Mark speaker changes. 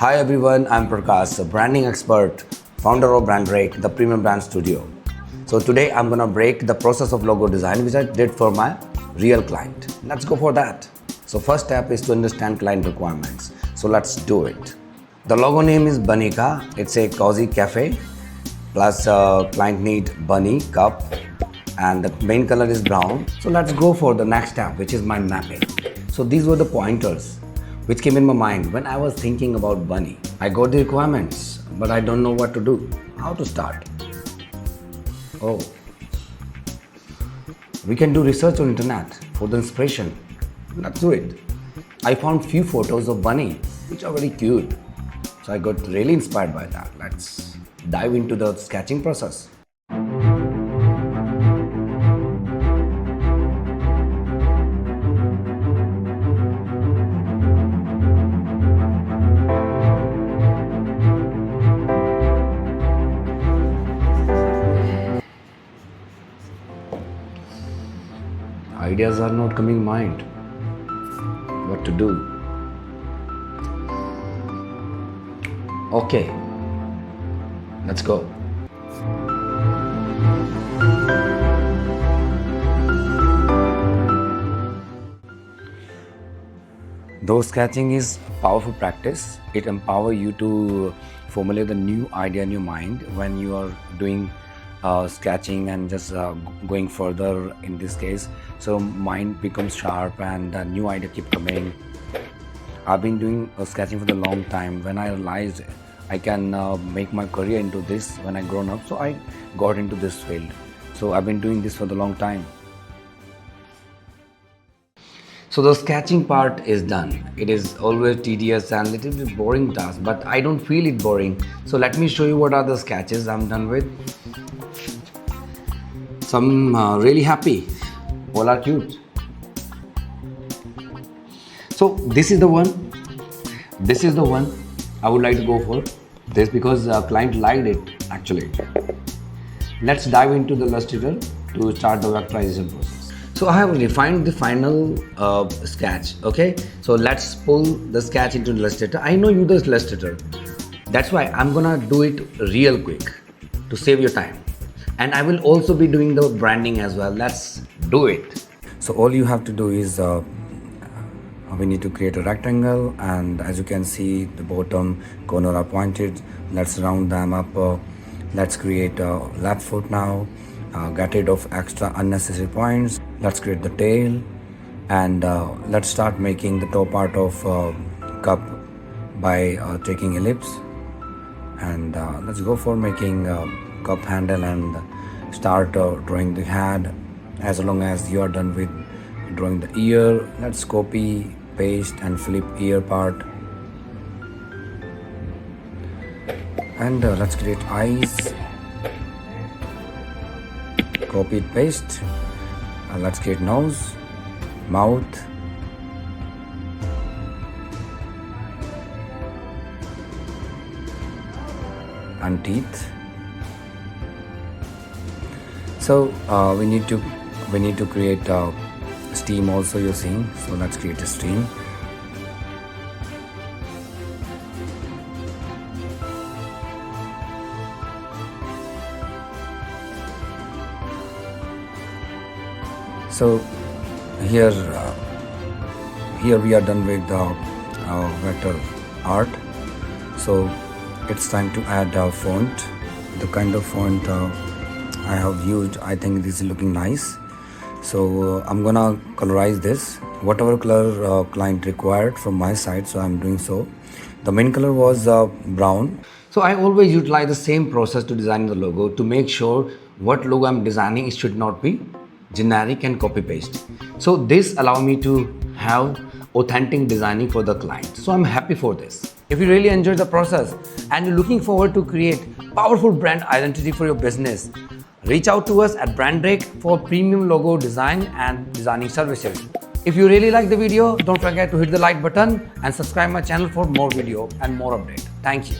Speaker 1: Hi everyone, I'm Prakash, a branding expert, founder of Brandrake, the premium brand studio. So today I'm gonna break the process of logo design which I did for my real client. Let's go for that. So first step is to understand client requirements. So let's do it. The logo name is BunnyCa. It's a cozy cafe. Plus client need bunny cup and the main color is brown. So let's go for the next step, which is mind mapping. So these were the pointers which came in my mind when I was thinking about bunny. I got the requirements, but I don't know what to do, how to start. Oh, we can do research on internet for the inspiration. Let's do it. I found few photos of bunny which are very cute. So I got really inspired by that. Let's dive into the sketching process. Ideas are not coming in mind. What to do? Okay, let's go. Though sketching is a powerful practice, it empowers you to formulate a new idea in your mind when you are doing sketching and just going further in this case. So mind becomes sharp and a new idea keep coming. I've been doing sketching for a long time. When I realized I can make my career into this when I grown up, so I got into this field. So I've been doing this for a long time. So the sketching part is done. It is always tedious and little bit boring task, but I don't feel it boring. So let me show you what are the sketches I'm done with. So I'm really happy. All are cute. So this is the one. This is the one I would like to go for. This because client liked it actually. Let's dive into the Illustrator to start the vectorization process. So I have refined the final sketch. Okay. So let's pull the sketch into Illustrator. I know you use Illustrator. That's why I'm gonna do it real quick to save your time. And I will also be doing the branding as well. Let's do it. So all you have to do is we need to create a rectangle, and as you can see the bottom corner are pointed. Let's round them up. Let's create a left foot now. Get rid of extra unnecessary points. Let's create the tail, and let's start making the top part of cup by taking ellipse, and let's go for making cup handle and start drawing the head. As long as you are done with drawing the ear, let's copy, paste and flip ear part, and let's create eyes, copy, paste. Let's create nose, mouth, and teeth. So we need to create steam also, you're seeing. So let's create a stream. So here we are done with the vector art. So it's time to add a font. The kind of font I have used, I think this is looking nice. So I'm gonna colorize this whatever color client required from my side, so I'm doing so. The main color was brown. So I always utilize the same process to design the logo to make sure what logo I'm designing it should not be generic and copy paste. So this allow me to have authentic designing for the client. So I'm happy for this. If you really enjoyed the process and you're looking forward to create powerful brand identity for your business, reach out to us at Brandrake for premium logo design and designing services. If you really like the video, don't forget to hit the like button and subscribe my channel for more video and more update. Thank you.